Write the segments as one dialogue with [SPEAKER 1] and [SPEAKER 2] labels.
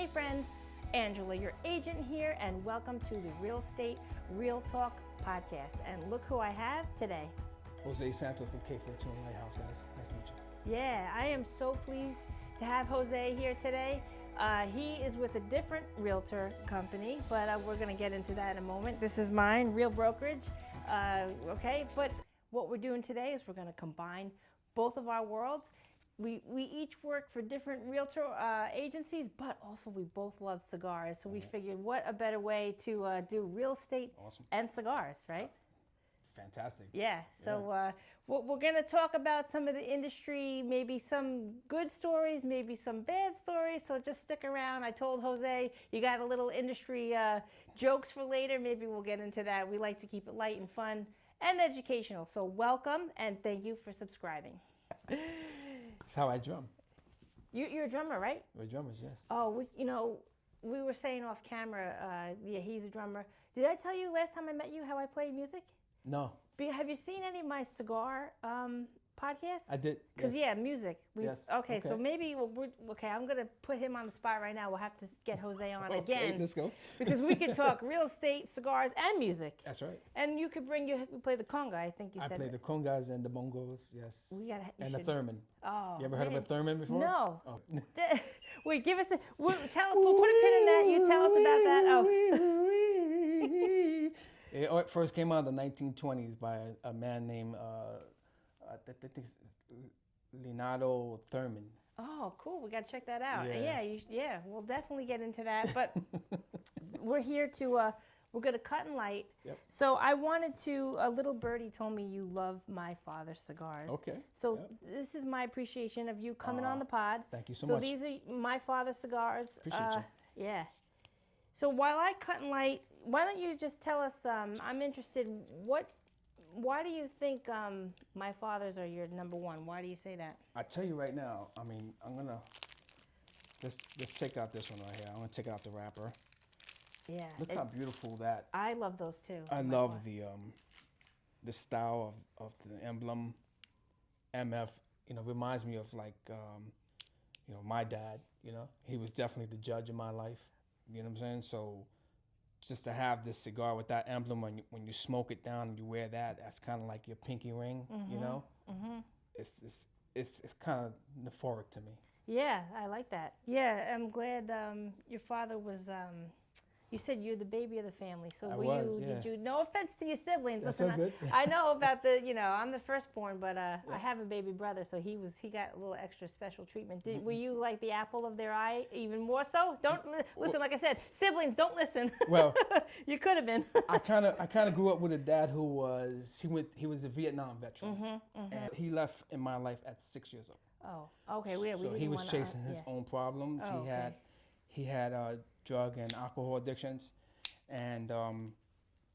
[SPEAKER 1] Hey friends, Angela, your agent here, and welcome to the Real Estate Real Talk podcast. And look who I have today.
[SPEAKER 2] Jose Santos from Fortuna, Lighthouse, guys. Nice to meet you.
[SPEAKER 1] Yeah, I am so pleased to have Jose here today. He is with a different realtor company, but we're going to get into that in a moment. This is mine, Real Brokerage. Okay, but what we're doing today is we're going to combine both of our worlds. We each work for different realtor agencies, but also we both love cigars. So we figured what a better way to do real estate and cigars, right?
[SPEAKER 2] Fantastic.
[SPEAKER 1] Yeah, so we're going to talk about some of the industry, maybe some good stories, maybe some bad stories, so just stick around. I told Jose, you got a little industry jokes for later, maybe we'll get into that. We like to keep it light and fun and educational, so welcome and thank you for subscribing.
[SPEAKER 2] That's how I drum.
[SPEAKER 1] You're a drummer, right?
[SPEAKER 2] We're drummers, yes.
[SPEAKER 1] Oh, we were saying off camera, yeah, he's a drummer. Did I tell you last time I met you how I play music?
[SPEAKER 2] No.
[SPEAKER 1] Have you seen any of my cigar podcasts?
[SPEAKER 2] I did.
[SPEAKER 1] Because,
[SPEAKER 2] yes.
[SPEAKER 1] yeah, music.
[SPEAKER 2] Yes.
[SPEAKER 1] Okay, so maybe, I'm going to put him on the spot right now. We'll have to get Jose on again.
[SPEAKER 2] Okay, let's go.
[SPEAKER 1] Because we can talk real estate, cigars, and music.
[SPEAKER 2] That's right.
[SPEAKER 1] And you could you play the conga, I think you said.
[SPEAKER 2] I play the congas and the bongos, yes. And the theremin.
[SPEAKER 1] Oh,
[SPEAKER 2] you ever heard of a theremin before?
[SPEAKER 1] No.
[SPEAKER 2] Oh.
[SPEAKER 1] Wait, give us we'll put a pin in that. You tell us about that. Oh.
[SPEAKER 2] It first came out in the 1920s by a man named Leonardo Thurman.
[SPEAKER 1] Oh, cool. We got to check that out.
[SPEAKER 2] Yeah.
[SPEAKER 1] Yeah, we'll definitely get into that. But we're here to, we're going to cut and light.
[SPEAKER 2] Yep.
[SPEAKER 1] So I wanted to, a little birdie told me you love my father's cigars.
[SPEAKER 2] Okay.
[SPEAKER 1] So this is my appreciation of you coming on the pod.
[SPEAKER 2] Thank you so much.
[SPEAKER 1] So these are my father's cigars.
[SPEAKER 2] Appreciate you.
[SPEAKER 1] Yeah. So while I cut and light, why don't you just tell us, I'm interested, why do you think my fathers are your number one? Why do you say that?
[SPEAKER 2] I tell you right now, I mean, I'm going to, let's take out this one right here. I'm going to take out the wrapper.
[SPEAKER 1] Yeah.
[SPEAKER 2] Look how beautiful that.
[SPEAKER 1] I love those too.
[SPEAKER 2] I love the style of the emblem. MF, reminds me of like, my dad, he was definitely the judge in my life. You know what I'm saying? So just to have this cigar with that emblem, when you smoke it down and you wear that, that's kind of like your pinky ring,
[SPEAKER 1] Mm-hmm.
[SPEAKER 2] It's kind of euphoric to me.
[SPEAKER 1] Yeah, I like that. Yeah, I'm glad your father was, you said you're the baby of the family. So did you, no offense to your siblings.
[SPEAKER 2] That's
[SPEAKER 1] Listen,
[SPEAKER 2] so good.
[SPEAKER 1] I know about I'm the firstborn, but I have a baby brother, so he got a little extra special treatment. Were you like the apple of their eye even more so? Don't listen, like I said, siblings, don't listen.
[SPEAKER 2] Well,
[SPEAKER 1] you could have been.
[SPEAKER 2] I kind of grew up with a dad who was, he was a Vietnam veteran. And he left in my life at 6 years old.
[SPEAKER 1] Oh, okay.
[SPEAKER 2] So he was chasing his own problems.
[SPEAKER 1] Oh,
[SPEAKER 2] he had drug and alcohol addictions, and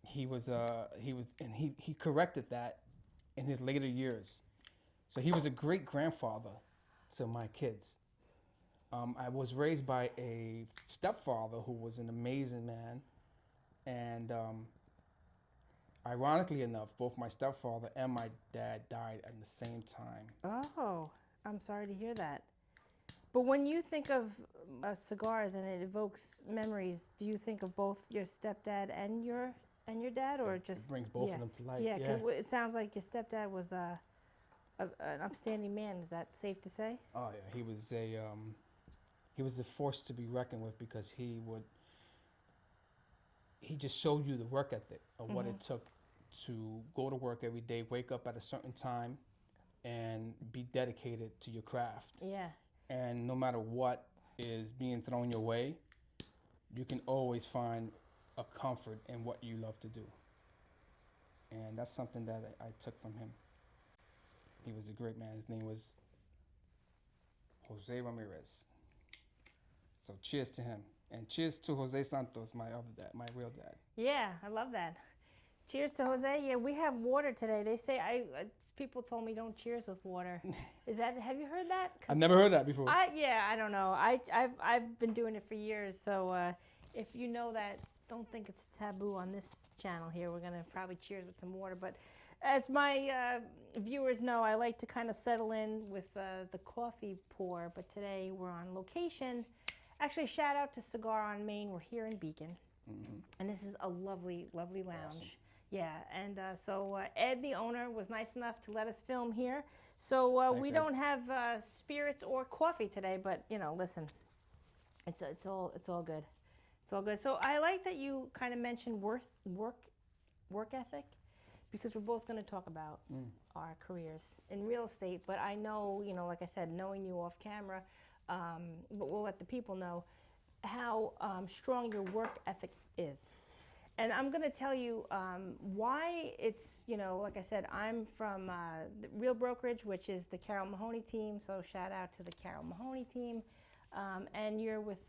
[SPEAKER 2] he corrected that in his later years. So he was a great grandfather to my kids. I was raised by a stepfather who was an amazing man, and ironically enough, both my stepfather and my dad died at the same time.
[SPEAKER 1] Oh, I'm sorry to hear that. But when you think of cigars and it evokes memories, do you think of both your stepdad and your dad, or just
[SPEAKER 2] it brings both of them to life?
[SPEAKER 1] Yeah, 'cause it sounds like your stepdad was an upstanding man. Is that safe to say?
[SPEAKER 2] Oh yeah, he was a force to be reckoned with, because he just showed you the work ethic of what it took to go to work every day, wake up at a certain time, and be dedicated to your craft.
[SPEAKER 1] Yeah.
[SPEAKER 2] And no matter what is being thrown your way, you can always find a comfort in what you love to do. And that's something that I took from him. He was a great man. His name was Jose Ramirez. So cheers to him. And cheers to Jose Santos, my other dad, my real dad.
[SPEAKER 1] Yeah, I love that. Cheers to Jose. Yeah, we have water today. They say people told me don't cheers with water. Have you heard that?
[SPEAKER 2] I've never heard that before.
[SPEAKER 1] I don't know. I've been doing it for years. So if you know that, don't think it's taboo on this channel here. We're gonna probably cheers with some water. But as my viewers know, I like to kind of settle in with the coffee pour. But today we're on location Actually, shout out to Cigar on Main. We're here in Beacon, and this is a lovely, lovely lounge.
[SPEAKER 2] Awesome.
[SPEAKER 1] Yeah, and so Ed, the owner, was nice enough to let us film here. So
[SPEAKER 2] Thanks,
[SPEAKER 1] we
[SPEAKER 2] Ed.
[SPEAKER 1] don't have spirits or coffee today, but listen, it's all good. It's all good. So I like that you kind of mentioned work ethic, because we're both going to talk about our careers in real estate. But I know, like I said, knowing you off camera, but we'll let the people know how strong your work ethic is. And I'm going to tell you why it's, like I said, I'm from the Real Brokerage, which is the Carol Mahoney team. So shout out to the Carol Mahoney team. And you're with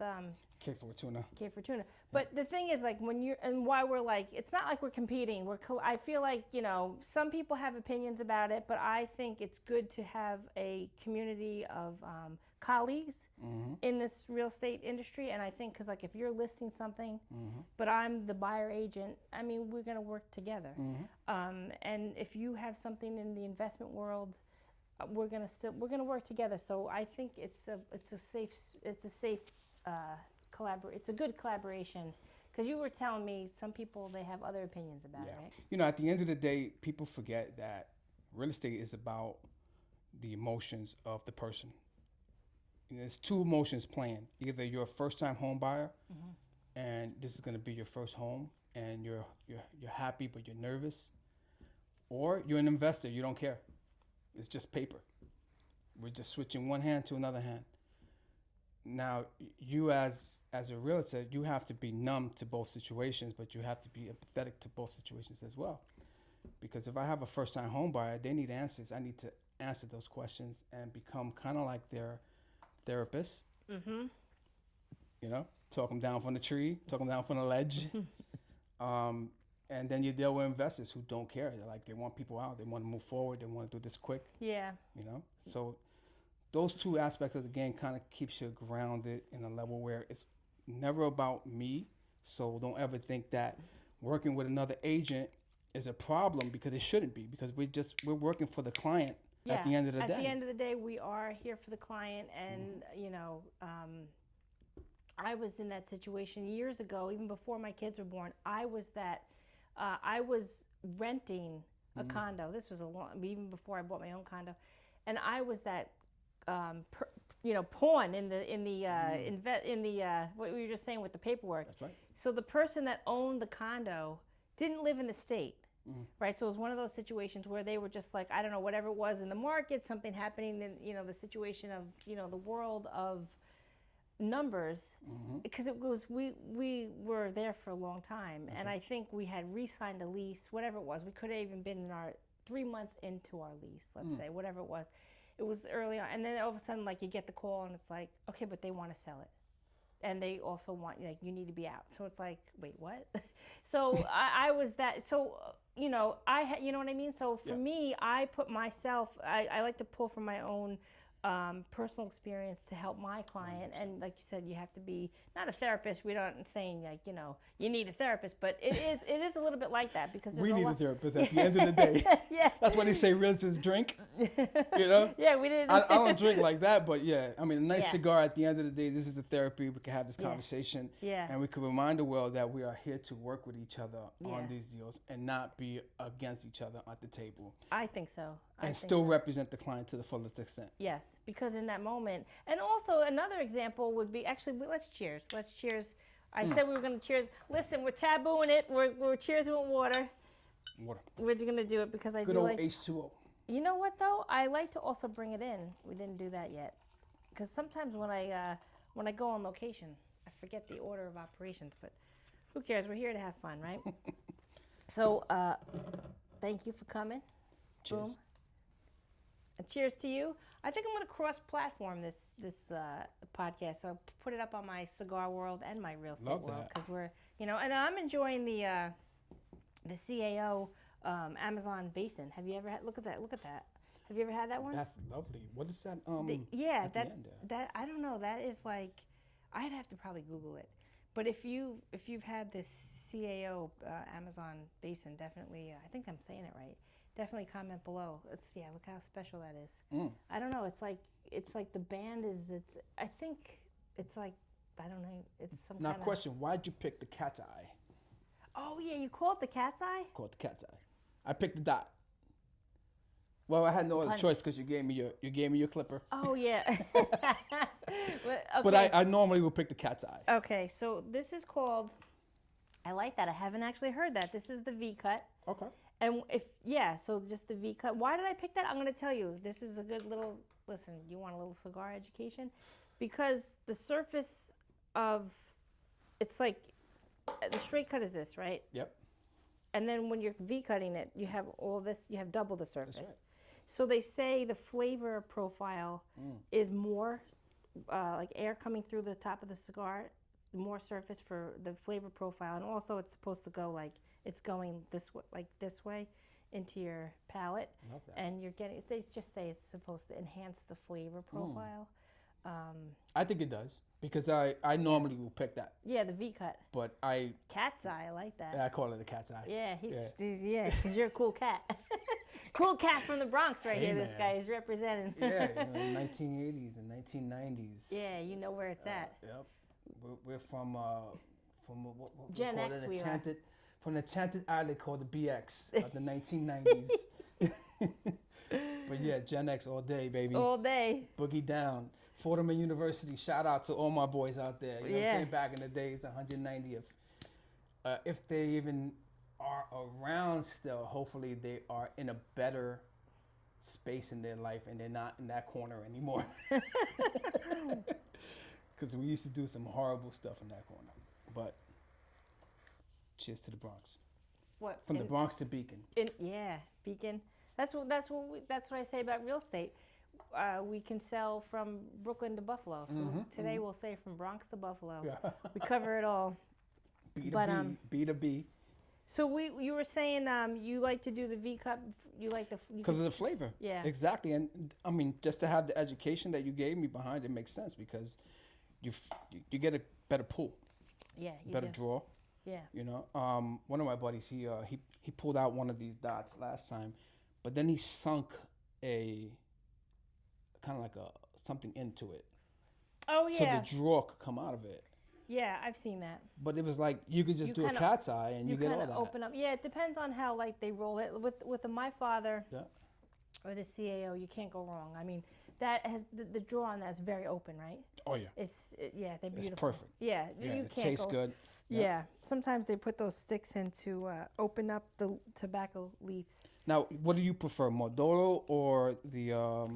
[SPEAKER 2] Fortuna.
[SPEAKER 1] Fortuna. But the thing is, like, when you're, and why we're like, it's not like we're competing. I feel like, some people have opinions about it, but I think it's good to have a community of colleagues in this real estate industry. And I think, because, like, if you're listing something, but I'm the buyer agent, I mean, we're going to work together. And if you have something in the investment world, we're gonna work together. So I think it's a safe it's a good collaboration, because you were telling me some people, they have other opinions about it, right?
[SPEAKER 2] At the end of the day, people forget that real estate is about the emotions of the person. There's two emotions playing. Either you're a first-time home buyer, and this is gonna be your first home, and you're happy but you're nervous, or you're an investor. You don't care. It's just paper. We're just switching one hand to another hand. Now, you as a realtor, you have to be numb to both situations, but you have to be empathetic to both situations as well. Because if I have a first-time home buyer, they need answers. I need to answer those questions and become kind of like their therapist. Talk them down from the tree, talk them down from the ledge. And then you deal with investors who don't care. They want people out. They want to move forward. They want to do this quick.
[SPEAKER 1] Yeah.
[SPEAKER 2] So those two aspects of the game kind of keeps you grounded in a level where it's never about me. So don't ever think that working with another agent is a problem, because it shouldn't be, because we're working for the client at the end of the day.
[SPEAKER 1] At the end of the day, we are here for the client. And, I was in that situation years ago, even before my kids were born. I was renting a condo. This was even before I bought my own condo, and I was that, pawn in the what we were just saying with the paperwork.
[SPEAKER 2] That's right.
[SPEAKER 1] So the person that owned the condo didn't live in the state, right? So it was one of those situations where they were just like, I don't know, whatever it was in the market, something happening in the situation of the world of numbers, because it was we were there for a long time.
[SPEAKER 2] That's
[SPEAKER 1] and
[SPEAKER 2] right.
[SPEAKER 1] I think we had re-signed a lease, whatever it was. We could have even been in our 3 months into our lease, let's say, whatever it was. It was early on, and then all of a sudden, like, you get the call, and it's like, okay, but they want to sell it, and they also want, like, you need to be out. So it's like, wait, what? So I was that. So I had, you know what I mean. So for me, I put myself. I like to pull from my own personal experience to help my client. 100%. And like you said, you have to be not a therapist. We're not saying, like, you need a therapist, but it is a little bit like that, because
[SPEAKER 2] we need a therapist at the end of the day.
[SPEAKER 1] Yeah.
[SPEAKER 2] That's why they say realtors drink.
[SPEAKER 1] Yeah, we didn't.
[SPEAKER 2] I don't drink like that, but yeah, I mean, a nice cigar at the end of the day. This is the therapy. We can have this conversation, and we can remind the world that we are here to work with each other on these deals and not be against each other at the table.
[SPEAKER 1] I think so.
[SPEAKER 2] And still represent the client to the fullest extent.
[SPEAKER 1] Yes, because in that moment, and also another example would be, actually, let's cheers. Let's cheers. I said we were going to cheers. Listen, we're tabooing it. We're cheersing with water.
[SPEAKER 2] Water.
[SPEAKER 1] We're going to do it because I
[SPEAKER 2] Good
[SPEAKER 1] do
[SPEAKER 2] old
[SPEAKER 1] like
[SPEAKER 2] H2O.
[SPEAKER 1] You know what, though? I like to also bring it in. We didn't do that yet, because sometimes when I go on location, I forget the order of operations. But who cares? We're here to have fun, right? So, thank you for coming.
[SPEAKER 2] Cheers.
[SPEAKER 1] Boom. And cheers to you. I think I'm going to cross-platform this podcast. So I'll put it up on my cigar world and my real estate world, because we're, and I'm enjoying the CAO Amazon Basin. Have you ever had? Look at that. Have you ever had that one?
[SPEAKER 2] That's lovely. What is that?
[SPEAKER 1] That I don't know. That is like, I'd have to probably Google it. But if you've had this CAO Amazon Basin, definitely. I think I'm saying it right. Definitely comment below. Look how special that is. I don't know. It's like the band is. I think it's like I don't know. It's some
[SPEAKER 2] Now,
[SPEAKER 1] kind of.
[SPEAKER 2] question: why'd you pick the cat's eye?
[SPEAKER 1] Oh yeah, you call it the cat's eye?
[SPEAKER 2] Called the cat's eye. I picked the dot. Well, I had no other
[SPEAKER 1] Punch.
[SPEAKER 2] choice because you gave me your clipper.
[SPEAKER 1] Oh yeah.
[SPEAKER 2] But I normally would pick the cat's eye.
[SPEAKER 1] Okay, so this is called. I like that. I haven't actually heard that. This is the V cut.
[SPEAKER 2] Okay.
[SPEAKER 1] And so just the V cut. Why did I pick that? I'm going to tell you. This is a good little, listen, you want a little cigar education? Because the surface of, it's like, the straight cut is this, right?
[SPEAKER 2] Yep.
[SPEAKER 1] And then when you're V cutting it, you have all this, you have double the surface.
[SPEAKER 2] That's right.
[SPEAKER 1] So they say the flavor profile is more, like air coming through the top of the cigar, more surface for the flavor profile. And also it's supposed to go like, it's going this way, like this way into your palate.
[SPEAKER 2] Love that.
[SPEAKER 1] And you're getting, they just say it's supposed to enhance the flavor profile.
[SPEAKER 2] I think it does because I normally will pick that,
[SPEAKER 1] Yeah, the V cut.
[SPEAKER 2] but
[SPEAKER 1] Cat's eye, I like that.
[SPEAKER 2] I call it a cat's eye.
[SPEAKER 1] Yeah, he's because you're a cool cat. Cool cat from the Bronx right
[SPEAKER 2] Hey,
[SPEAKER 1] here, this
[SPEAKER 2] man.
[SPEAKER 1] guy. He's representing.
[SPEAKER 2] Yeah, 1980s and 1990s.
[SPEAKER 1] Yeah, you know where it's at.
[SPEAKER 2] Yep. We're from what
[SPEAKER 1] Gen
[SPEAKER 2] we call
[SPEAKER 1] X
[SPEAKER 2] it,
[SPEAKER 1] we are.
[SPEAKER 2] enchanted, from the enchanted island called the BX of the 1990s. But yeah, Gen X all day, baby.
[SPEAKER 1] All day.
[SPEAKER 2] Boogie down. Fortuna University, shout out to all my boys out there. You know what I'm saying? Back in the days, 190th. If they even are around still, hopefully they are in a better space in their life and they're not in that corner anymore. Because we used to do some horrible stuff in that corner. But cheers to the Bronx.
[SPEAKER 1] What?
[SPEAKER 2] From the Bronx to Beacon.
[SPEAKER 1] Yeah, Beacon. That's what I say about real estate. We can sell from Brooklyn to Buffalo. So today we'll say from Bronx to Buffalo.
[SPEAKER 2] Yeah.
[SPEAKER 1] We cover it all.
[SPEAKER 2] B to
[SPEAKER 1] But,
[SPEAKER 2] B, B to B.
[SPEAKER 1] So you were saying you like to do the V cut. You like the
[SPEAKER 2] Because of the flavor.
[SPEAKER 1] Yeah.
[SPEAKER 2] Exactly. And I mean, just to have the education that you gave me behind it makes sense because you get a better pull,
[SPEAKER 1] you
[SPEAKER 2] better
[SPEAKER 1] do.
[SPEAKER 2] draw.
[SPEAKER 1] Yeah.
[SPEAKER 2] You know, one of my buddies, he pulled out one of these dots last time, but then he sunk a kind of like something into it.
[SPEAKER 1] Oh yeah.
[SPEAKER 2] So the draw could come out of it.
[SPEAKER 1] Yeah, I've seen that.
[SPEAKER 2] But it was like you could just
[SPEAKER 1] You
[SPEAKER 2] do a
[SPEAKER 1] kinda-
[SPEAKER 2] cat's eye and you get all
[SPEAKER 1] kind
[SPEAKER 2] that.
[SPEAKER 1] of open up. Yeah, it depends on how like they roll it. With my father
[SPEAKER 2] Yeah.
[SPEAKER 1] or the CAO, you can't go wrong. I mean, that has the draw on that's very open, right?
[SPEAKER 2] Oh yeah.
[SPEAKER 1] Yeah, they're beautiful.
[SPEAKER 2] It's perfect.
[SPEAKER 1] Yeah,
[SPEAKER 2] Yeah,
[SPEAKER 1] you
[SPEAKER 2] it
[SPEAKER 1] can't
[SPEAKER 2] tastes
[SPEAKER 1] go.
[SPEAKER 2] good.
[SPEAKER 1] Yeah, sometimes they put those sticks in to open up the tobacco leaves.
[SPEAKER 2] Now, what do you prefer, Maduro or the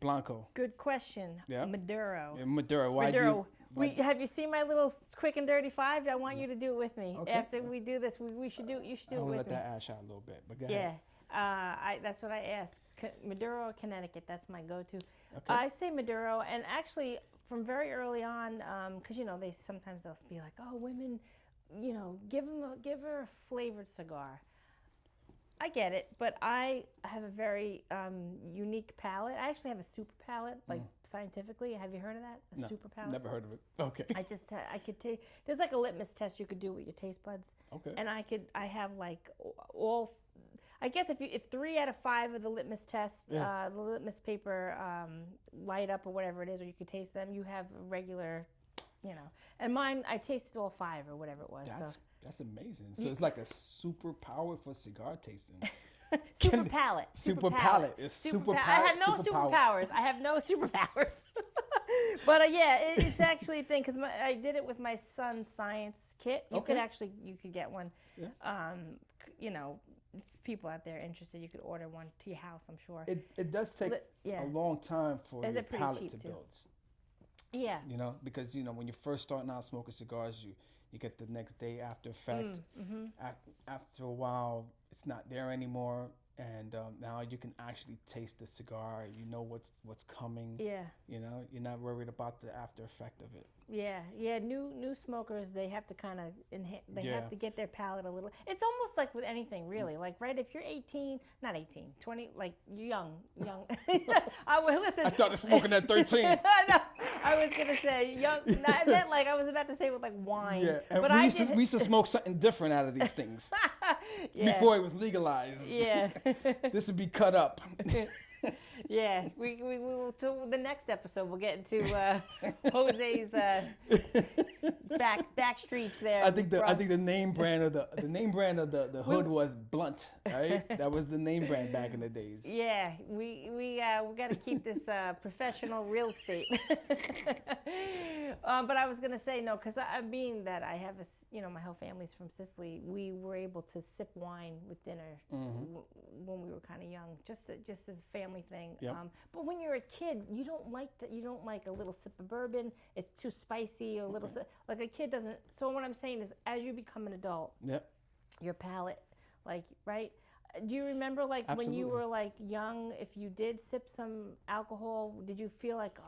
[SPEAKER 2] Blanco?
[SPEAKER 1] Good question.
[SPEAKER 2] Yeah.
[SPEAKER 1] Maduro.
[SPEAKER 2] Yeah, Maduro. Why
[SPEAKER 1] Maduro.
[SPEAKER 2] do you?
[SPEAKER 1] Have you seen my little quick and dirty 5? I want you to do it with me.
[SPEAKER 2] Okay.
[SPEAKER 1] After we do this, you should do it
[SPEAKER 2] I'm gonna
[SPEAKER 1] with
[SPEAKER 2] let
[SPEAKER 1] me.
[SPEAKER 2] that ash out a little bit, but go
[SPEAKER 1] Yeah.
[SPEAKER 2] ahead.
[SPEAKER 1] That's what I asked. Maduro or Connecticut, that's my go-to.
[SPEAKER 2] Okay.
[SPEAKER 1] I say Maduro, and actually from very early on, because they sometimes they'll be like, oh, women, give her a flavored cigar. I get it, but I have a very unique palate. I actually have a super palate, like scientifically. Have you heard of that? A
[SPEAKER 2] No,
[SPEAKER 1] super palate?
[SPEAKER 2] never heard of it. Okay.
[SPEAKER 1] I could take. There's like a litmus test you could do with your taste buds.
[SPEAKER 2] Okay.
[SPEAKER 1] And I have like all. I guess if 3 out of 5 of the litmus test, the litmus paper light up or whatever it is, or you could taste them, you have a regular, And mine, I tasted all 5 or whatever it was.
[SPEAKER 2] That's amazing. So it's like a superpower for cigar tasting.
[SPEAKER 1] Super palate.
[SPEAKER 2] Super palate. It's super
[SPEAKER 1] I
[SPEAKER 2] palate,
[SPEAKER 1] have no
[SPEAKER 2] superpower.
[SPEAKER 1] superpowers. I have no superpowers. But it's actually a thing because I did it with my son's science kit. You could get one.
[SPEAKER 2] Yeah.
[SPEAKER 1] If people out there interested, you could order one to your house, I'm sure.
[SPEAKER 2] It does take
[SPEAKER 1] yeah.
[SPEAKER 2] a long time for
[SPEAKER 1] And
[SPEAKER 2] your
[SPEAKER 1] they're pretty
[SPEAKER 2] palate
[SPEAKER 1] cheap,
[SPEAKER 2] to
[SPEAKER 1] too.
[SPEAKER 2] build.
[SPEAKER 1] Yeah.
[SPEAKER 2] Because when you're first starting out smoking cigars, you get the next day after effect. After a while, it's not there anymore, and now you can actually taste the cigar. You know what's coming.
[SPEAKER 1] Yeah.
[SPEAKER 2] You're not worried about the after effect of it.
[SPEAKER 1] Yeah. New smokers, they have to kind of
[SPEAKER 2] Yeah.
[SPEAKER 1] have to get their palate a little. It's almost like with anything, really. Like, right? If you're 20, like young. Listen.
[SPEAKER 2] I started smoking at 13.
[SPEAKER 1] No, I was gonna say young. I meant like I was about to say with like wine.
[SPEAKER 2] Yeah, and
[SPEAKER 1] but
[SPEAKER 2] we used to smoke something different out of these things
[SPEAKER 1] Yeah.
[SPEAKER 2] before it was legalized.
[SPEAKER 1] Yeah.
[SPEAKER 2] This would be cut up.
[SPEAKER 1] Yeah, we will. To the next episode, we'll get into Jose's back streets there.
[SPEAKER 2] I think the name brand of the hood was Blunt, right? That was the name brand back in the days.
[SPEAKER 1] Yeah, we got to keep this professional real estate. But I was gonna say no, because being that I have my whole family's from Sicily, we were able to sip wine with dinner when we were kind of young, just as a family thing.
[SPEAKER 2] Yep.
[SPEAKER 1] But when you're a kid, you don't like that. You don't like a little sip of bourbon. It's too spicy. Or a little like a kid doesn't. So what I'm saying is, as you become an adult,
[SPEAKER 2] Yep.
[SPEAKER 1] your palate, like, right? Do you remember, like,
[SPEAKER 2] Absolutely.
[SPEAKER 1] when you were like young, if you did sip some alcohol, did you feel like,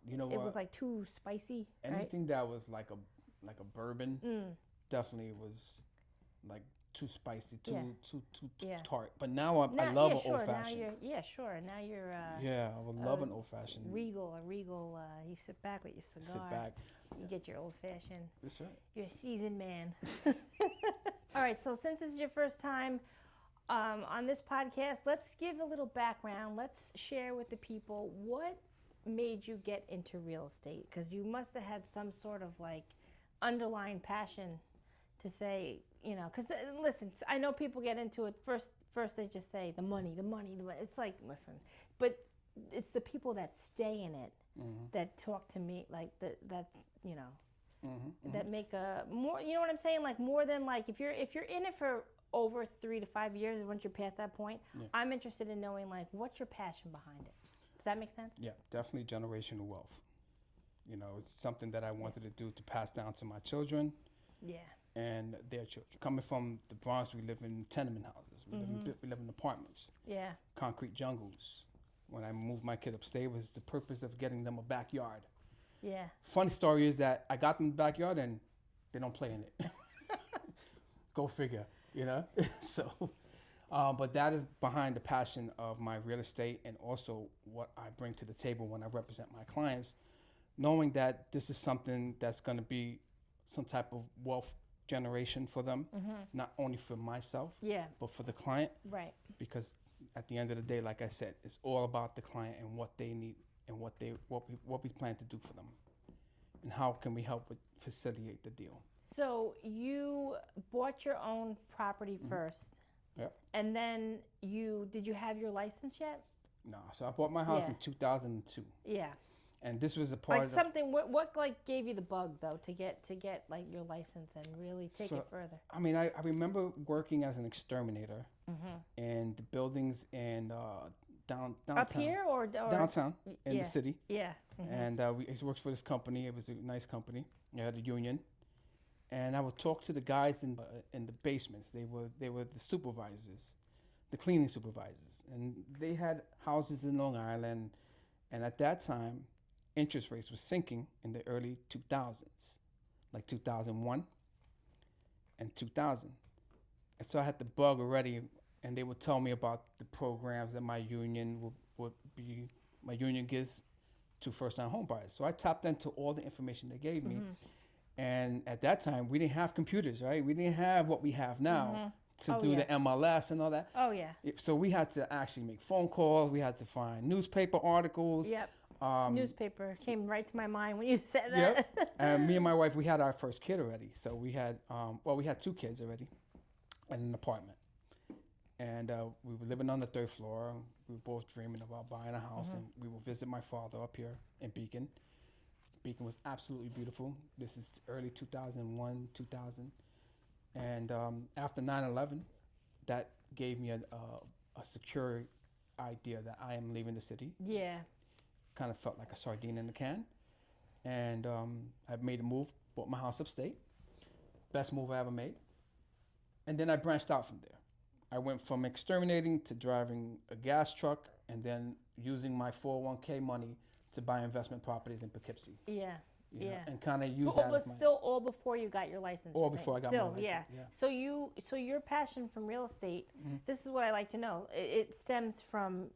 [SPEAKER 2] you know
[SPEAKER 1] it
[SPEAKER 2] what?
[SPEAKER 1] was like too spicy?
[SPEAKER 2] Anything that was like a bourbon definitely was like too spicy, too tart. But now I love an old fashioned.
[SPEAKER 1] Now you're
[SPEAKER 2] Yeah, I would love an old fashioned.
[SPEAKER 1] a regal. You sit back with your cigar.
[SPEAKER 2] Sit back.
[SPEAKER 1] You get your old fashioned.
[SPEAKER 2] That's right.
[SPEAKER 1] You're a seasoned man. All right, so since this is your first time on this podcast, let's give a little background. Let's share with the people what made you get into real estate, because you must have had some sort of like underlying passion to say, because listen, I know people get into it first they just say the money. It's like, listen, but it's the people that stay in it that talk to me like that that make a more, you know what I'm saying, like more than like if you're in it for over 3 to 5 years, once you're past that point, I'm interested in knowing like what's your passion behind it. Does that make sense?
[SPEAKER 2] Yeah, definitely generational wealth. It's something that I wanted to do to pass down to my children.
[SPEAKER 1] Yeah.
[SPEAKER 2] And their children. Coming from the Bronx, we live in tenement houses. We live in apartments.
[SPEAKER 1] Yeah.
[SPEAKER 2] Concrete jungles. When I moved my kid upstate, was the purpose of getting them a backyard.
[SPEAKER 1] Yeah.
[SPEAKER 2] Funny story is that I got them the backyard and they don't play in it. Go figure, So, but that is behind the passion of my real estate and also what I bring to the table when I represent my clients, knowing that this is something that's going to be some type of wealth generation for them, not only for myself, but for the client.
[SPEAKER 1] Right.
[SPEAKER 2] Because at the end of the day, like I said, it's all about the client and what they need and what we plan to do for them, and how can we help facilitate the deal.
[SPEAKER 1] So you bought your own property first.
[SPEAKER 2] Yep.
[SPEAKER 1] And then did you have your license yet?
[SPEAKER 2] No. So I bought my house in 2002.
[SPEAKER 1] Yeah.
[SPEAKER 2] And this was a part
[SPEAKER 1] like
[SPEAKER 2] of
[SPEAKER 1] something. What like gave you the bug though to get like your license and really take it further?
[SPEAKER 2] I mean, I remember working as an exterminator in the buildings in downtown.
[SPEAKER 1] Up here or
[SPEAKER 2] downtown in the city.
[SPEAKER 1] Yeah.
[SPEAKER 2] And we worked for this company. It was a nice company. They had a union, and I would talk to the guys in the basements. They were the supervisors, the cleaning supervisors, and they had houses in Long Island, and at that time, interest rates were sinking in the early 2000s, like 2001 and 2000. And so I had the bug already, and they would tell me about the programs that my union gives to first-time home buyers. So I tapped into all the information they gave me. And at that time, we didn't have computers, right? We didn't have what we have now to do the MLS and all that.
[SPEAKER 1] Oh, yeah.
[SPEAKER 2] So we had to actually make phone calls. We had to find newspaper articles.
[SPEAKER 1] Yep. Newspaper came right to my mind when you said that.
[SPEAKER 2] Yep. And me and my wife, we had our first kid already. So we had, we had 2 kids already in an apartment. And we were living on the 3rd floor. We were both dreaming about buying a house. And we would visit my father up here in Beacon. Beacon was absolutely beautiful. This is early 2001, 2000. And after 9/11, that gave me a secure idea that I am leaving the city.
[SPEAKER 1] Yeah.
[SPEAKER 2] Kind of felt like a sardine in a can. And I made a move, bought my house upstate. Best move I ever made. And then I branched out from there. I went from exterminating to driving a gas truck and then using my 401k money to buy investment properties in Poughkeepsie.
[SPEAKER 1] Yeah.
[SPEAKER 2] You know, and kind of use
[SPEAKER 1] that.
[SPEAKER 2] It
[SPEAKER 1] was still all before you got your license.
[SPEAKER 2] All before I got my license.
[SPEAKER 1] Yeah. So your passion from real estate, this is what I like to know. It stems from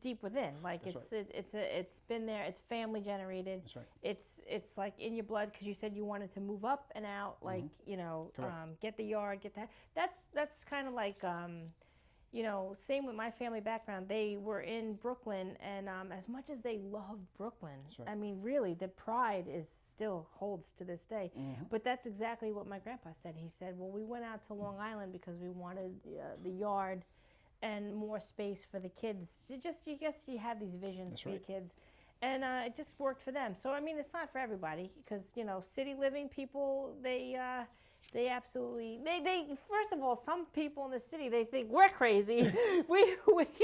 [SPEAKER 1] deep within. Like it's been there. It's family generated.
[SPEAKER 2] That's right.
[SPEAKER 1] It's like in your blood, because you said you wanted to move up and out. Like get the yard, get that. That's kind of like you know, same with my family background. They were in Brooklyn, and as much as they loved Brooklyn,
[SPEAKER 2] right.
[SPEAKER 1] I mean, really, the pride is still holds to this day. But that's exactly what my grandpa said. He said, well, we went out to Long Island because we wanted the yard and more space for the kids. You guess you have these visions
[SPEAKER 2] That's
[SPEAKER 1] for your
[SPEAKER 2] right.
[SPEAKER 1] kids. And it just worked for them. So, I mean, it's not for everybody because, you know, city living people, they absolutely, they first of all, some people in the city, they think we're crazy. we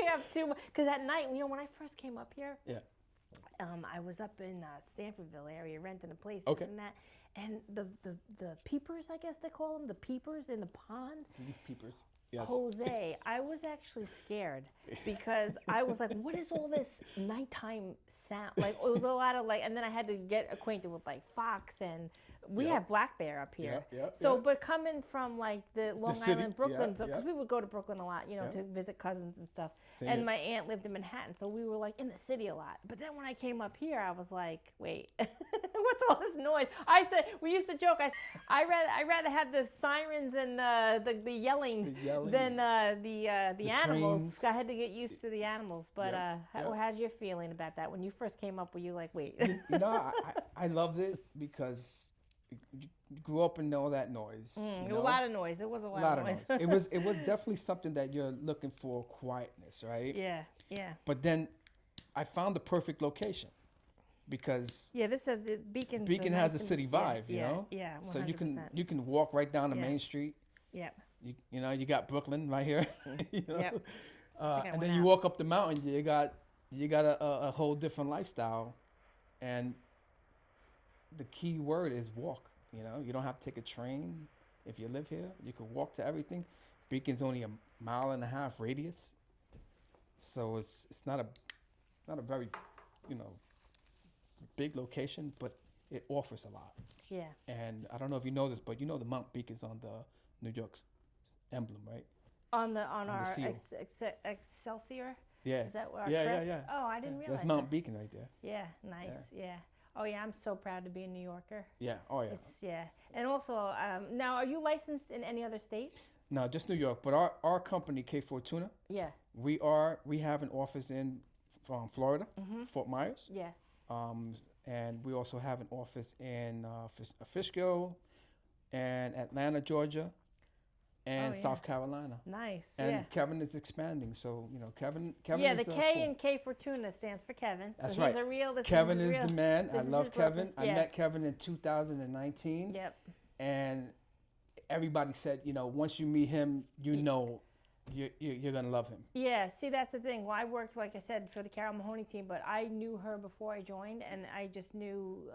[SPEAKER 1] have too much. Because at night, you know, when I first came up here,
[SPEAKER 2] Yeah.
[SPEAKER 1] I was up in Stanfordville area renting a place,
[SPEAKER 2] Okay.
[SPEAKER 1] this and that. And the peepers, I guess they call them, the peepers in the pond.
[SPEAKER 2] Leaf peepers. Yes.
[SPEAKER 1] Jose, I was actually scared because I was like, what is all this nighttime sound? Like, it was a lot of like, and then I had to get acquainted with like fox, and we
[SPEAKER 2] Yep.
[SPEAKER 1] have black bear up here.
[SPEAKER 2] Yep,
[SPEAKER 1] So,
[SPEAKER 2] yep.
[SPEAKER 1] but coming from like the Long
[SPEAKER 2] city,
[SPEAKER 1] Island, Brooklyn,
[SPEAKER 2] yeah,
[SPEAKER 1] because
[SPEAKER 2] yeah.
[SPEAKER 1] we would go to Brooklyn a lot, you know,
[SPEAKER 2] Yeah.
[SPEAKER 1] to visit cousins and stuff.
[SPEAKER 2] Same
[SPEAKER 1] And
[SPEAKER 2] here.
[SPEAKER 1] my aunt lived in Manhattan, so we were like in the city a lot. But then when I came up here, I was like, wait, what's all this noise? I said, we used to joke. I rather have the sirens and the yelling,
[SPEAKER 2] The yelling,
[SPEAKER 1] than the animals.
[SPEAKER 2] trains.
[SPEAKER 1] I had to get used to the animals. But
[SPEAKER 2] Yep, yep.
[SPEAKER 1] how's your feeling about that? When you first came up, were you like, wait?
[SPEAKER 2] You know, I loved it because you grew up and all that noise. You
[SPEAKER 1] A
[SPEAKER 2] know?
[SPEAKER 1] lot of noise. It was a lot of noise.
[SPEAKER 2] It was definitely something that you're looking for, quietness, right?
[SPEAKER 1] Yeah, yeah.
[SPEAKER 2] But then I found the perfect location because
[SPEAKER 1] Yeah, this says the Beacon.
[SPEAKER 2] Beacon has a city vibe, you know?
[SPEAKER 1] Yeah, 100%.
[SPEAKER 2] So you can walk right down the
[SPEAKER 1] Yeah.
[SPEAKER 2] main street.
[SPEAKER 1] Yeah.
[SPEAKER 2] You know, you got Brooklyn right here. You know?
[SPEAKER 1] Yep. I
[SPEAKER 2] And
[SPEAKER 1] went
[SPEAKER 2] then you
[SPEAKER 1] out.
[SPEAKER 2] walk up the mountain, you got a whole different lifestyle. And the key word is walk. You know, you don't have to take a train. If you live here, you can walk to everything. Beacon's only 1.5 mile radius, so it's not a very, you know, big location, but it offers a lot.
[SPEAKER 1] Yeah.
[SPEAKER 2] And I don't know if you know this, but you know the Mount Beacon's on the New York's emblem, right?
[SPEAKER 1] On
[SPEAKER 2] the
[SPEAKER 1] our
[SPEAKER 2] seal.
[SPEAKER 1] Excelsior.
[SPEAKER 2] Yeah.
[SPEAKER 1] Is that our
[SPEAKER 2] Yeah,
[SPEAKER 1] crest?
[SPEAKER 2] yeah.
[SPEAKER 1] Oh, I didn't realize.
[SPEAKER 2] That's Mount Beacon right there.
[SPEAKER 1] Yeah, nice. Yeah. Oh yeah, I'm so proud to be a New Yorker.
[SPEAKER 2] Yeah. Oh yeah.
[SPEAKER 1] It's and also now, are you licensed in any other state?
[SPEAKER 2] No, just New York. But our company, Fortuna,
[SPEAKER 1] Yeah.
[SPEAKER 2] we have an office in Florida, Fort Myers.
[SPEAKER 1] Yeah.
[SPEAKER 2] And we also have an office in Fishkill and Atlanta, Georgia, and
[SPEAKER 1] Oh, yeah.
[SPEAKER 2] South Carolina.
[SPEAKER 1] Nice.
[SPEAKER 2] And
[SPEAKER 1] yeah.
[SPEAKER 2] Kevin is expanding, so you know Kevin.
[SPEAKER 1] Yeah,
[SPEAKER 2] is
[SPEAKER 1] the K
[SPEAKER 2] cool.
[SPEAKER 1] in K Fortuna stands for Kevin.
[SPEAKER 2] That's
[SPEAKER 1] so
[SPEAKER 2] right.
[SPEAKER 1] He's a real.
[SPEAKER 2] Kevin is
[SPEAKER 1] real.
[SPEAKER 2] the man. I
[SPEAKER 1] This is
[SPEAKER 2] love
[SPEAKER 1] his brother.
[SPEAKER 2] Kevin. I
[SPEAKER 1] Yeah.
[SPEAKER 2] met Kevin in 2019.
[SPEAKER 1] Yep.
[SPEAKER 2] And everybody said, you know, once you meet him, you know, you're gonna love him.
[SPEAKER 1] Yeah, see, that's the thing. Well, I worked, like I said, for the Carol Mahoney team, but I knew her before I joined, and I just knew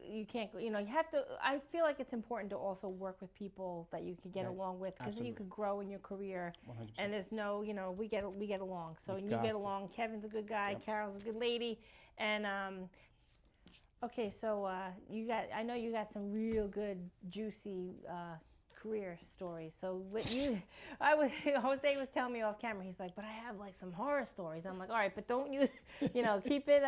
[SPEAKER 1] you can't, you know, you have to. I feel like it's important to also work with people that you can get
[SPEAKER 2] Right.
[SPEAKER 1] along with, because then you
[SPEAKER 2] Absolutely.
[SPEAKER 1] could grow in your career.
[SPEAKER 2] 100%.
[SPEAKER 1] And there's no, you know, we get along. So
[SPEAKER 2] You
[SPEAKER 1] you
[SPEAKER 2] got
[SPEAKER 1] get
[SPEAKER 2] to.
[SPEAKER 1] along. Kevin's a good guy.
[SPEAKER 2] Yep.
[SPEAKER 1] Carol's a good lady, and okay, so I know you got some real good, juicy career stories. So what Jose was telling me off camera. He's like, but I have like some horror stories. I'm like, all right, but don't you, you know, keep it.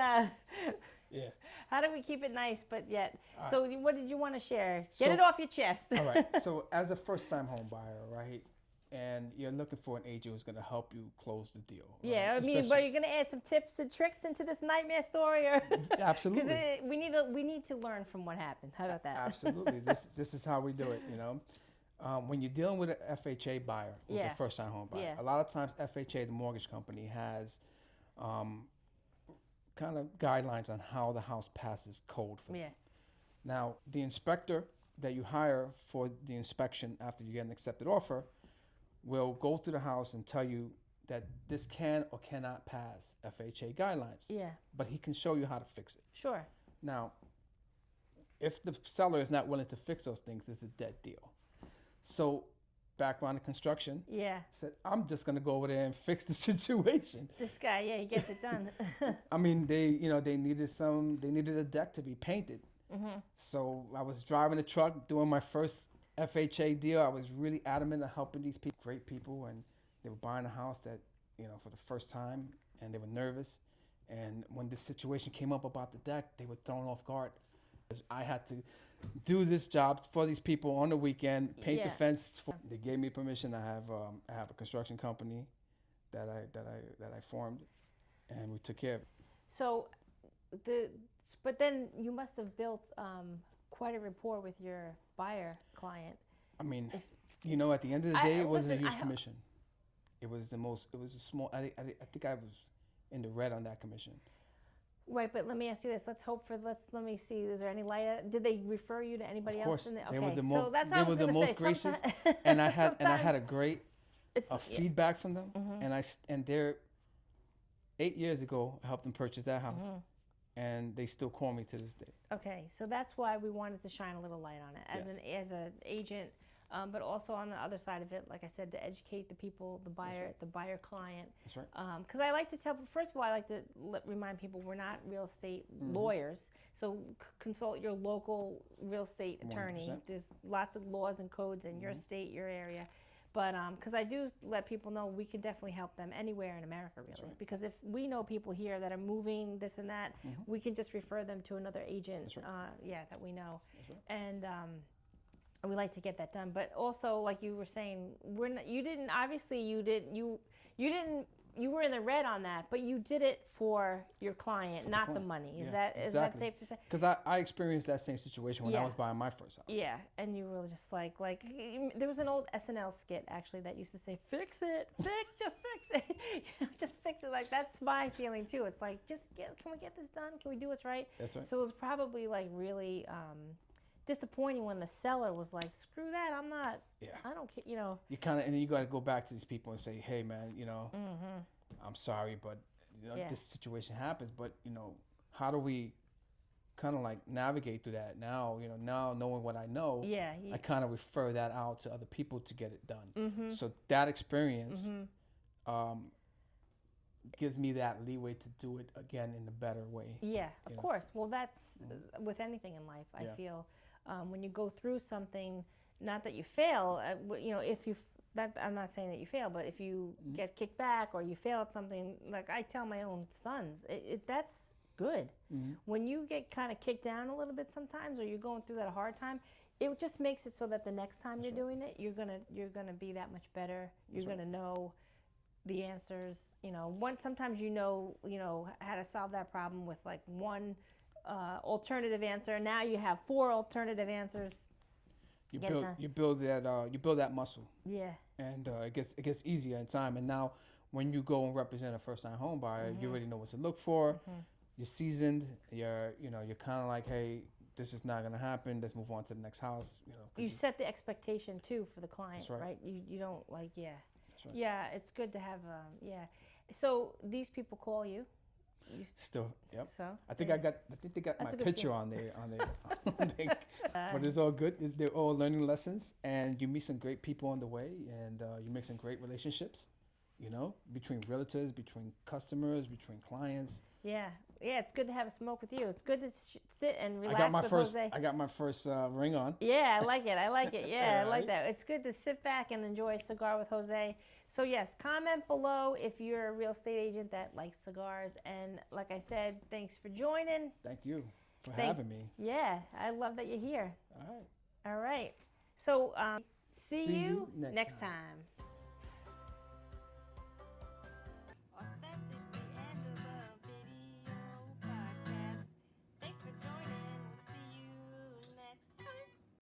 [SPEAKER 2] Yeah.
[SPEAKER 1] How do we keep it nice, but yet?
[SPEAKER 2] All
[SPEAKER 1] So what did you want to share? Get
[SPEAKER 2] So-
[SPEAKER 1] it off your chest.
[SPEAKER 2] All right. So as a first-time home buyer, right, and you're looking for an agent who's gonna help you close the deal. Right?
[SPEAKER 1] Yeah, I mean, but
[SPEAKER 2] Especially-
[SPEAKER 1] you're gonna add some tips and tricks into this nightmare story, or
[SPEAKER 2] Absolutely.
[SPEAKER 1] because we need to learn from what happened. How about that?
[SPEAKER 2] Absolutely. This is how we do it. You know, when you're dealing with an FHA buyer who's
[SPEAKER 1] Yeah.
[SPEAKER 2] a first-time home buyer,
[SPEAKER 1] Yeah.
[SPEAKER 2] a lot of times FHA, the mortgage company, has kind of guidelines on how the house passes code for them.
[SPEAKER 1] Yeah.
[SPEAKER 2] Now, the inspector that you hire for the inspection after you get an accepted offer will go through the house and tell you that this can or cannot pass FHA guidelines.
[SPEAKER 1] Yeah.
[SPEAKER 2] But he can show you how to fix it.
[SPEAKER 1] Sure.
[SPEAKER 2] Now, if the seller is not willing to fix those things, it's a dead deal. So, background in construction,
[SPEAKER 1] Yeah.
[SPEAKER 2] said, I'm just going to go over there and fix the situation.
[SPEAKER 1] This guy, yeah, he gets it done.
[SPEAKER 2] I mean, they needed a deck to be painted. So I was driving a truck, doing my first FHA deal. I was really adamant of helping these people, great people, and they were buying a house that, you know, for the first time, and they were nervous. And when this situation came up about the deck, they were thrown off guard. I had to do this job for these people on the weekend, paint the
[SPEAKER 1] Yeah.
[SPEAKER 2] fence. They gave me permission. I have a construction company that I formed, and we took care of it.
[SPEAKER 1] So, but then you must have built quite a rapport with your buyer client.
[SPEAKER 2] I mean,
[SPEAKER 1] If
[SPEAKER 2] at the end of the day, it wasn't
[SPEAKER 1] listen,
[SPEAKER 2] a huge commission. It was a small. I think I was in the red on that commission.
[SPEAKER 1] Right, but let me ask you this. Let me see. Is there any light? Did they refer you to anybody
[SPEAKER 2] Of course,
[SPEAKER 1] else?
[SPEAKER 2] they were the
[SPEAKER 1] so
[SPEAKER 2] most.
[SPEAKER 1] that's
[SPEAKER 2] They
[SPEAKER 1] what I
[SPEAKER 2] were
[SPEAKER 1] was
[SPEAKER 2] the
[SPEAKER 1] gonna
[SPEAKER 2] most
[SPEAKER 1] say.
[SPEAKER 2] gracious,
[SPEAKER 1] Sometimes-
[SPEAKER 2] and I had
[SPEAKER 1] sometimes
[SPEAKER 2] a great feedback from them. And they're 8 years ago, I helped them purchase that house, and they still call me to this day.
[SPEAKER 1] Okay, so that's why we wanted to shine a little light on it as an agent, but also on the other side of it, like I said, to educate the people, the buyer client.
[SPEAKER 2] That's right.
[SPEAKER 1] Because I like to tell, first of all, I like to remind people we're not real estate lawyers, so consult your local real estate attorney.
[SPEAKER 2] 100%.
[SPEAKER 1] There's lots of laws and codes in your state, your area. But because I do let people know we can definitely help them anywhere in America, really.
[SPEAKER 2] right.
[SPEAKER 1] Because if we know people here that are moving, this and that, we can just refer them to another agent,
[SPEAKER 2] That's right.
[SPEAKER 1] that we know.
[SPEAKER 2] That's right.
[SPEAKER 1] And we like to get that done. But also, like you were saying, you were in the red on that, but you did it for your client, not the
[SPEAKER 2] client.
[SPEAKER 1] money. Is
[SPEAKER 2] Yeah,
[SPEAKER 1] that
[SPEAKER 2] exactly.
[SPEAKER 1] safe to say?
[SPEAKER 2] Because I experienced that same situation when I
[SPEAKER 1] Yeah.
[SPEAKER 2] was buying my first house.
[SPEAKER 1] Yeah, and you were just like there was an old SNL skit actually that used to say, "Fix it, just fix it, just fix it." Like that's my feeling too. It's like can we get this done? Can we do what's right?
[SPEAKER 2] That's right.
[SPEAKER 1] So it was probably like really disappointing when the seller was like, "Screw that, I'm not.
[SPEAKER 2] Yeah.
[SPEAKER 1] I don't care."
[SPEAKER 2] You kind of, and then you got to go back to these people and say, "Hey, man, I'm sorry, but
[SPEAKER 1] Yeah.
[SPEAKER 2] this situation happens. But how do we kind of like navigate through that now? Now knowing what I know,
[SPEAKER 1] Yeah,
[SPEAKER 2] I kind of refer that out to other people to get it done. So that experience gives me that leeway to do it again in a better way.
[SPEAKER 1] Yeah, of course. Well, that's with anything in life. I
[SPEAKER 2] Yeah.
[SPEAKER 1] feel when you go through something, not that you fail. If you I'm not saying that you fail, but if you get kicked back or you fail at something, like I tell my own sons, that's good. When you get kind of kicked down a little bit sometimes, or you're going through that hard time, it just makes it so that the next time you're doing it, you're gonna be that much better. You're gonna know the answers. Sometimes you know how to solve that problem with like one alternative answer. Now you have 4 alternative ansers.
[SPEAKER 2] You build that muscle,
[SPEAKER 1] Yeah.
[SPEAKER 2] and it gets easier in time. And now, when you go and represent a first-time home buyer, you already know what to look for. You're seasoned. You're kind of like, hey, this is not gonna happen. Let's move on to the next house.
[SPEAKER 1] You set the expectation too for the client,
[SPEAKER 2] That's right.
[SPEAKER 1] You don't like
[SPEAKER 2] That's right.
[SPEAKER 1] Yeah, it's good to have So these people call you.
[SPEAKER 2] Still, yep.
[SPEAKER 1] So
[SPEAKER 2] I think they got
[SPEAKER 1] That's
[SPEAKER 2] my
[SPEAKER 1] a good
[SPEAKER 2] picture on there. But it's all good. They're all learning lessons, and you meet some great people on the way, and you make some great relationships. Between realtors, between customers, between clients.
[SPEAKER 1] Yeah, it's good to have a smoke with you. It's good to sit and relax with Jose.
[SPEAKER 2] I got my first ring on.
[SPEAKER 1] Yeah, I like it. Yeah, I like that. It's good to sit back and enjoy a cigar with Jose. So yes, comment below if you're a real estate agent that likes cigars. And like I said, thanks for joining.
[SPEAKER 2] Thank you for having me.
[SPEAKER 1] Yeah, I love that you're here.
[SPEAKER 2] All right.
[SPEAKER 1] All right. So see you
[SPEAKER 2] next
[SPEAKER 1] next
[SPEAKER 2] time.
[SPEAKER 1] time.